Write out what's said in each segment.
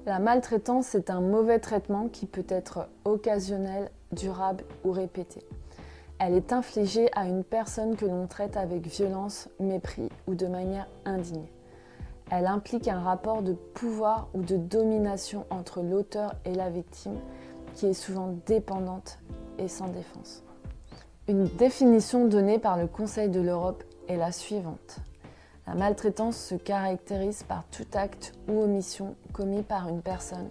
La maltraitance est un mauvais traitement qui peut être occasionnel, durable ou répété. Elle est infligée à une personne que l'on traite avec violence, mépris ou de manière indigne. Elle implique un rapport de pouvoir ou de domination entre l'auteur et la victime qui est souvent dépendante et sans défense. Une définition donnée par le Conseil de l'Europe est la suivante. La maltraitance se caractérise par tout acte ou omission commis par une personne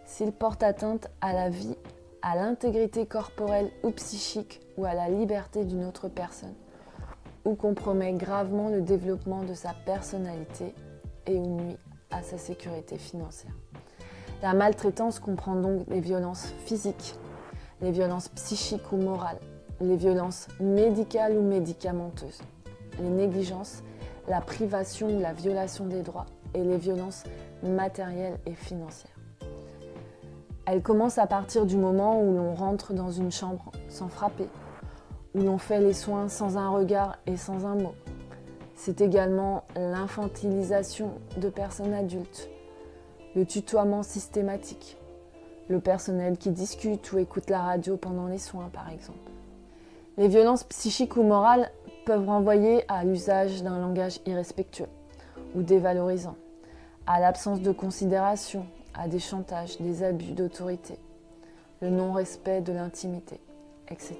s'il porte atteinte à la vie, à l'intégrité corporelle ou psychique ou à la liberté d'une autre personne, ou compromet gravement le développement de sa personnalité et ou nuit à sa sécurité financière. La maltraitance comprend donc les violences physiques, les violences psychiques ou morales, les violences médicales ou médicamenteuses, les négligences, la privation ou la violation des droits et les violences matérielles et financières. Elle commence à partir du moment où l'on rentre dans une chambre sans frapper, où l'on fait les soins sans un regard et sans un mot. C'est également l'infantilisation de personnes adultes, le tutoiement systématique, le personnel qui discute ou écoute la radio pendant les soins par exemple. Les violences psychiques ou morales peuvent renvoyer à l'usage d'un langage irrespectueux ou dévalorisant, à l'absence de considération, à des chantages, des abus d'autorité, le non-respect de l'intimité, etc.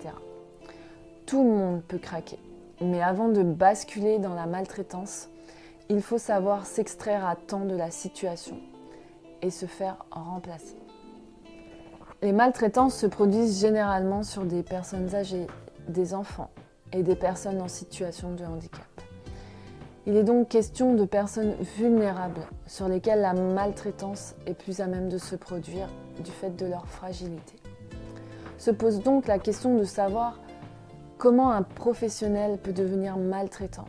Tout le monde peut craquer, mais avant de basculer dans la maltraitance, il faut savoir s'extraire à temps de la situation et se faire remplacer. Les maltraitances se produisent généralement sur des personnes âgées, des enfants et des personnes en situation de handicap. Il est donc question de personnes vulnérables sur lesquelles la maltraitance est plus à même de se produire du fait de leur fragilité. Se pose donc la question de savoir comment un professionnel peut devenir maltraitant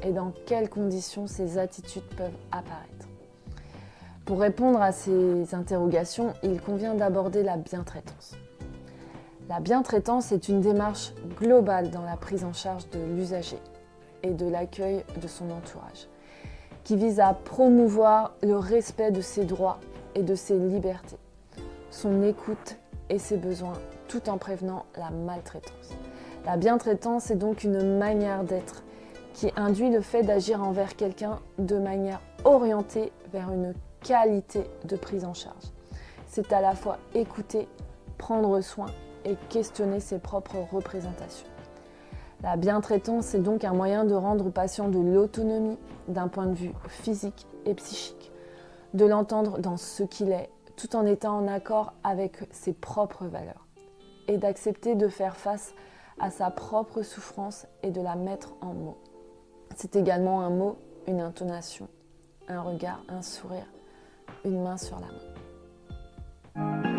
et dans quelles conditions ces attitudes peuvent apparaître. Pour répondre à ces interrogations, il convient d'aborder la bientraitance. La bientraitance est une démarche globale dans la prise en charge de l'usager et de l'accueil de son entourage, qui vise à promouvoir le respect de ses droits et de ses libertés, son écoute et ses besoins, tout en prévenant la maltraitance. La bientraitance est donc une manière d'être qui induit le fait d'agir envers quelqu'un de manière orientée vers une qualité de prise en charge. C'est à la fois écouter, prendre soin et questionner ses propres représentations. La bientraitance est donc un moyen de rendre au patient de l'autonomie d'un point de vue physique et psychique, de l'entendre dans ce qu'il est, tout en étant en accord avec ses propres valeurs, et d'accepter de faire face à sa propre souffrance et de la mettre en mots. C'est également un mot, une intonation, un regard, un sourire, une main sur la main.